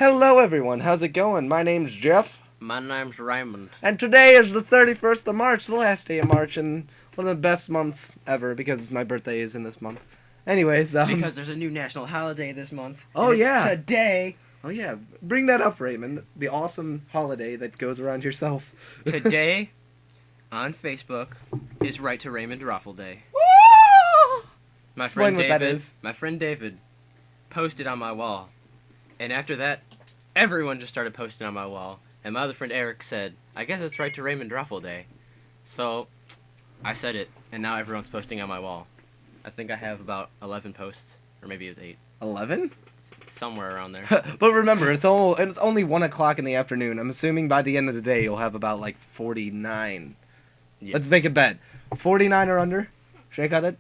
Hello everyone, how's it going? My name's Jeff. My name's Raymond. And today is the 31st of March, the last day of March, and one of the best months ever because my birthday is in this month. Anyways, Because there's a new national holiday this month. Oh, yeah. Today. Oh yeah, bring that up, Raymond. The awesome holiday that goes around yourself. Today, on Facebook, is Right to Raymond Raffle Day. Woo! My Explain friend what David, that is. My friend David posted on my wall. And after that, everyone just started posting on my wall. And my other friend Eric said, I guess it's Right to Raymond Raffle Day. So, I said it, and now everyone's posting on my wall. I think I have about 11 posts, or maybe it was 8. 11? Somewhere around there. But remember, it's only 1 o'clock in the afternoon. I'm assuming by the end of the day you'll have about like 49. Yes. Let's make a bet. 49 or under? Should I cut it?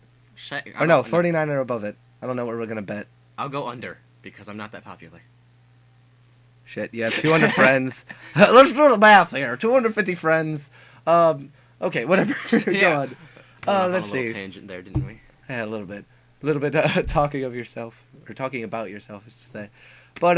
Or no, 49 or above it. I don't know what we're going to bet. I'll go under, because I'm not that popular. Shit, you have 200 friends. Let's do the math here. 250 friends. Okay, whatever. Yeah. Go on. Let's Let's a little see. tangent there, didn't we? Yeah, a little bit. Talking of yourself. Or talking about yourself, I should say. But,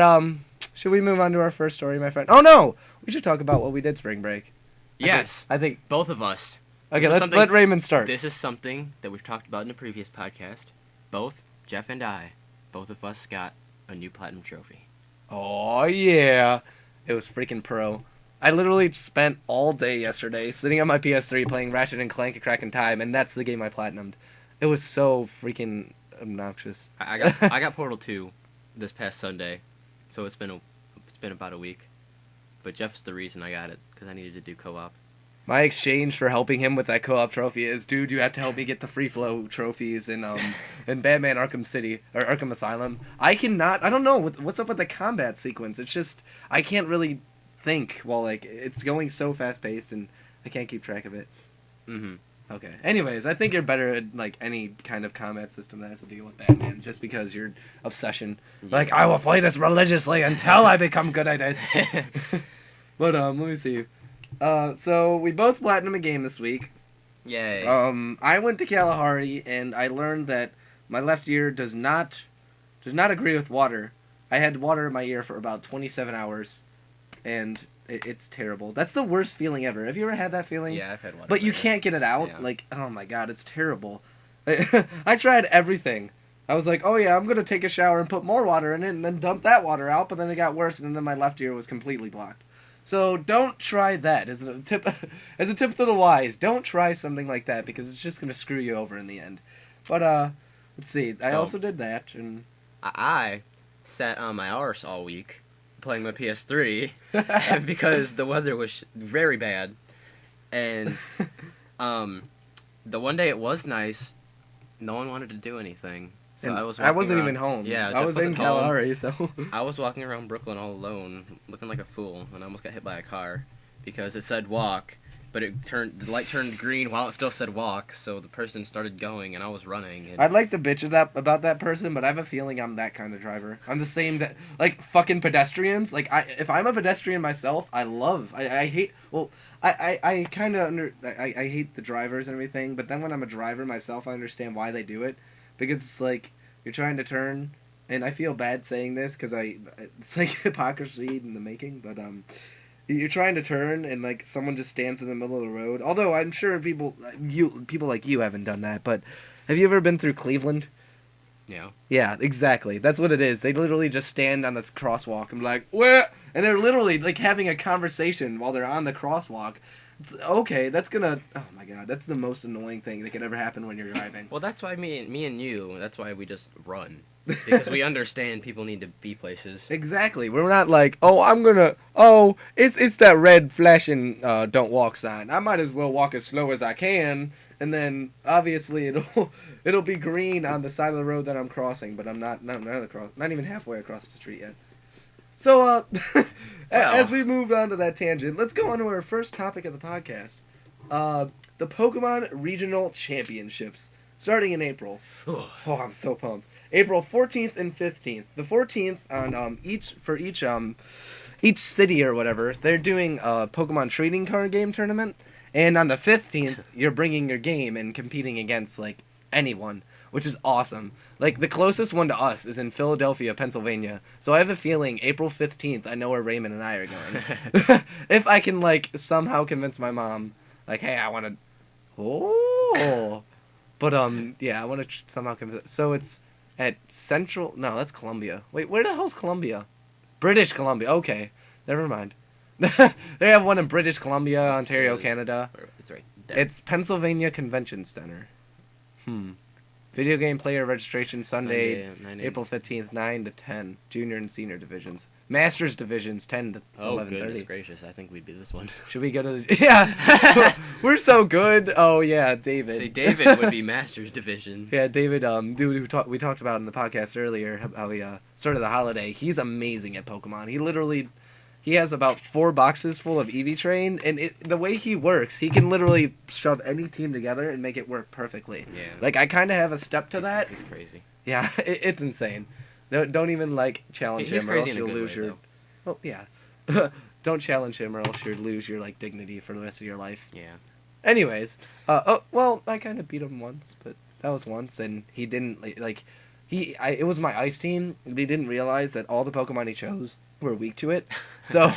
should we move on to our first story, my friend? Oh, no! We should talk about what we did spring break. Yes. I think. Both of us. Okay, let Raymond start. This is something that we've talked about in a previous podcast. Both, Jeff and I, both of us got a new platinum trophy. Oh, yeah. It was freaking pro. I literally spent all day yesterday sitting on my PS3 playing Ratchet and Clank at Crack in Time, and that's the game I platinumed. It was so freaking obnoxious. I got Portal 2 this past Sunday, so it's been about a week. But Jeff's the reason I got it, because I needed to do co-op. My exchange for helping him with that co-op trophy is, dude, you have to help me get the free flow trophies in Batman Arkham City or Arkham Asylum. I don't know what's up with the combat sequence. It's just I can't really think while like it's going so fast paced and I can't keep track of it. Mm-hmm. Okay. Anyways, I think you're better at like any kind of combat system that has to deal with Batman, just because your obsession. Yes. Like, I will play this religiously until I become good at it. But let me see. So we both platinum a game this week. Yay. I went to Kalahari and I learned that my left ear does not agree with water. I had water in my ear for about 27 hours, and it's terrible. That's the worst feeling ever. Have you ever had that feeling? Yeah, I've had water. But you can't get it out. Yeah. Like, oh my god, it's terrible. I tried everything. I was like, oh yeah, I'm gonna take a shower and put more water in it, and then dump that water out. But then it got worse, and then my left ear was completely blocked. So don't try that. As a tip to the wise, don't try something like that because it's just gonna screw you over in the end. But let's see. I also did that, and I sat on my arse all week playing my PS3 because the weather was very bad, and the one day it was nice, no one wanted to do anything. So and I wasn't even home. Yeah, I was in Kalahari, so I was walking around Brooklyn all alone, looking like a fool, and I almost got hit by a car because it said walk, but the light turned green while it still said walk, so the person started going and I was running. And I'd like to bitch about that person, but I have a feeling I'm that kind of driver. I'm the same that like fucking pedestrians. Like if I'm a pedestrian myself, I hate. Well, I kind of I hate the drivers and everything, but then when I'm a driver myself, I understand why they do it. Because it's like, you're trying to turn, and I feel bad saying this, because it's like hypocrisy in the making, but, you're trying to turn, and, like, someone just stands in the middle of the road. Although, I'm sure people like you haven't done that, but have you ever been through Cleveland? Yeah. Yeah, exactly. That's what it is. They literally just stand on this crosswalk and be like, where? And they're literally, like, having a conversation while they're on the crosswalk. Okay, that's gonna... Oh my god, that's the most annoying thing that could ever happen when you're driving. Well, that's why me and you, that's why we just run. Because we understand people need to be places. Exactly. We're not like, it's that red flashing don't walk sign. I might as well walk as slow as I can, and then, obviously, it'll be green on the side of the road that I'm crossing, but I'm not even halfway across the street yet. So, as we moved on to that tangent, let's go on to our first topic of the podcast. The Pokemon Regional Championships, starting in April. Oh, I'm so pumped. April 14th and 15th. The 14th on each city or whatever, they're doing a Pokemon trading card game tournament, and on the 15th, you're bringing your game and competing against like anyone, which is awesome. Like, the closest one to us is in Philadelphia, Pennsylvania. So I have a feeling April 15th, I know where Raymond and I are going. If I can, like, somehow convince my mom, like, hey, I want to... Oh! But, yeah, I want to somehow convince... So it's at Central... No, that's Columbia. Wait, where the hell's Columbia? British Columbia. Okay. Never mind. They have one in British Columbia, Ontario, Canada. It's right there. It's Pennsylvania Convention Center. Video game player registration Sunday, 9 April 15th, 9 to 10. Junior and senior divisions. Masters divisions, 10 to 11:30. Oh, goodness gracious. I think we'd be this one. Should we go to the... Yeah! We're so good. Oh, yeah, David. See, David would be Masters division. Yeah, David, dude, we talked about in the podcast earlier how he started the holiday. He's amazing at Pokemon. He has about 4 boxes full of Eevee Train, and the way he works, he can literally shove any team together and make it work perfectly. Yeah. Like, I kind of have a step to that. He's crazy. Yeah, it's insane. Don't even, like, challenge him or else you'll lose your... Well, yeah. Don't challenge him or else you'll lose your, like, dignity for the rest of your life. Yeah. Anyways, well, I kind of beat him once, but that was once, and he didn't, like... It was my ice team, and he didn't realize that all the Pokemon he chose were weak to it. So,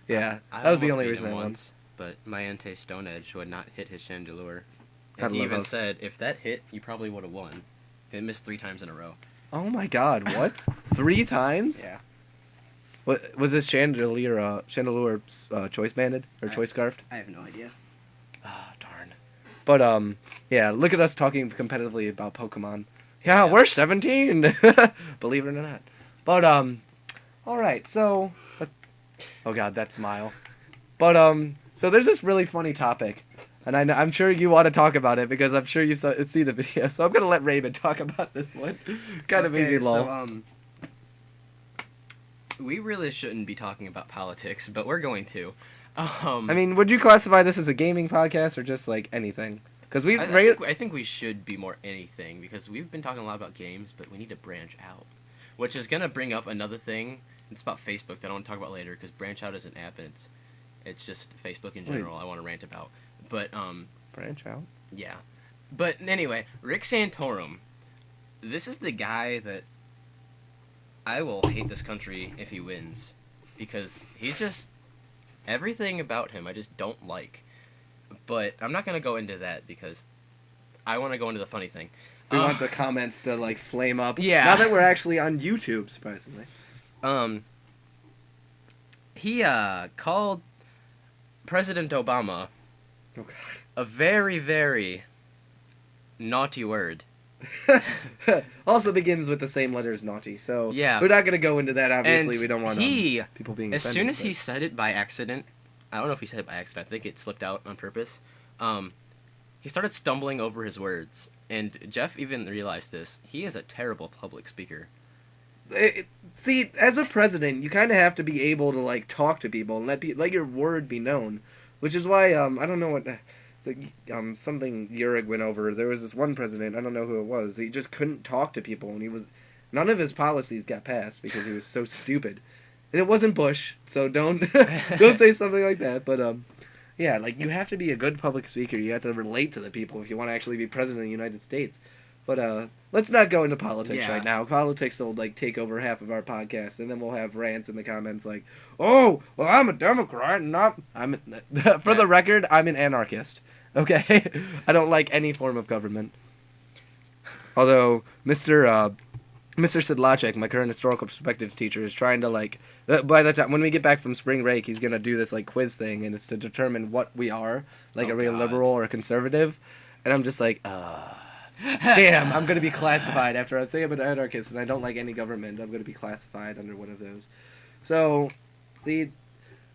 yeah, that was the only reason I won. But my Entei Stone Edge would not hit his Chandelure. I And he love even those. said, if that hit, you probably would have won. It missed 3 times in a row. Oh my god, what? 3 times? Yeah. What was this Chandelure choice banded or choice scarfed? I have no idea. Ah, darn. But yeah, look at us talking competitively about Pokemon. Yeah, we're 17. Believe it or not. But all right. So, oh god, that smile. But so there's this really funny topic, and I'm sure you want to talk about it because I'm sure you see the video. So I'm gonna let Raymond talk about this one. Kind of made me lull. So we really shouldn't be talking about politics, but we're going to. I mean, would you classify this as a gaming podcast or just like anything? Because I think we should be more anything, because we've been talking a lot about games, but we need to branch out. Which is going to bring up another thing. It's about Facebook that I want to talk about later, because branch out is an app, and it's just Facebook in general I want to rant about. But, branch out? Yeah. But anyway, Rick Santorum. This is the guy that I will hate this country if he wins. Because he's just... Everything about him I just don't like. But I'm not going to go into that because I want to go into the funny thing. We want the comments to, like, flame up. Yeah. Now that we're actually on YouTube, surprisingly. He called President Obama oh, God. a very, very naughty word. Also begins with the same letter as naughty, so yeah. We're not going to go into that, obviously. And we don't want people being as offended, soon as he said it by accident, I don't know if he said it by accident, I think it slipped out on purpose, he started stumbling over his words, and Jeff even realized this. He is a terrible public speaker. See, as a president, you kind of have to be able to, like, talk to people and let your word be known, which is why, I don't know what... It's like, something Yurig went over. There was this one president, I don't know who it was, he just couldn't talk to people, and none of his policies got passed because he was so stupid. And it wasn't Bush, so don't say something like that, but, yeah, like, you have to be a good public speaker, you have to relate to the people if you want to actually be president of the United States. But, let's not go into politics right now. Politics will, like, take over half of our podcast, and then we'll have rants in the comments like, oh, well, I'm a Democrat, and for the record, I'm an anarchist. Okay? I don't like any form of government. Although, Mr. Sidlacek, my current historical perspectives teacher, is trying to, like, by the time, when we get back from spring break, he's going to do this, like, quiz thing, and it's to determine what we are, like, are we a liberal or a conservative? And I'm just like, damn, I'm going to be classified after I say I'm an anarchist and I don't like any government. I'm going to be classified under one of those. So, see,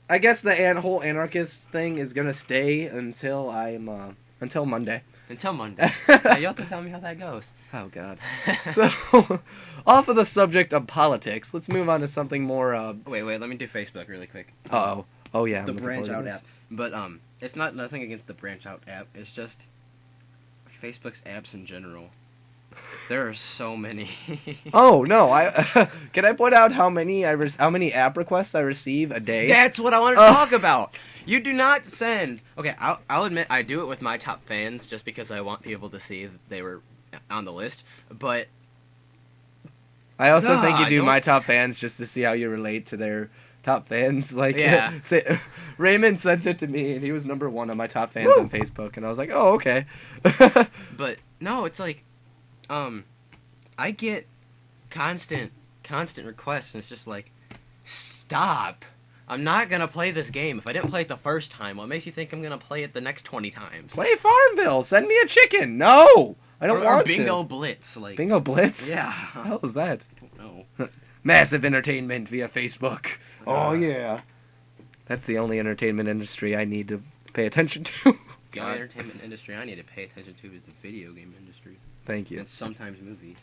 I guess the whole anarchist thing is going to stay until until Monday. Until Monday. Now, you'll have to tell me how that goes. Oh, God. So, off of the subject of politics, let's move on to something more... Wait, let me do Facebook really quick. Uh-oh. Oh, yeah. The Branch Out app. But, it's not nothing against the Branch Out app. It's just Facebook's apps in general. There are so many. Oh no! Can I point out how many how many app requests I receive a day? That's what I want to talk about. You do not send. Okay, I'll admit I do it with my top fans just because I want people to see that they were on the list. But I also think you do don't- my top fans just to see how you relate to their top fans. Like, Yeah. Raymond sent it to me, and he was number 1 on my top fans on Facebook, and I was like, oh, okay. But no, it's like, I get constant requests, and it's just like, stop. I'm not gonna play this game. If I didn't play it the first time, what makes you think I'm gonna play it the next 20 times? Play Farmville. Send me a chicken. No, I don't or want Bingo to. Blitz. Like, Bingo Blitz. yeah. What the hell is that? No. Massive entertainment via Facebook. Oh yeah. That's the only entertainment industry I need to pay attention to. The only entertainment industry I need to pay attention to is the video game industry. Thank you. And sometimes movies.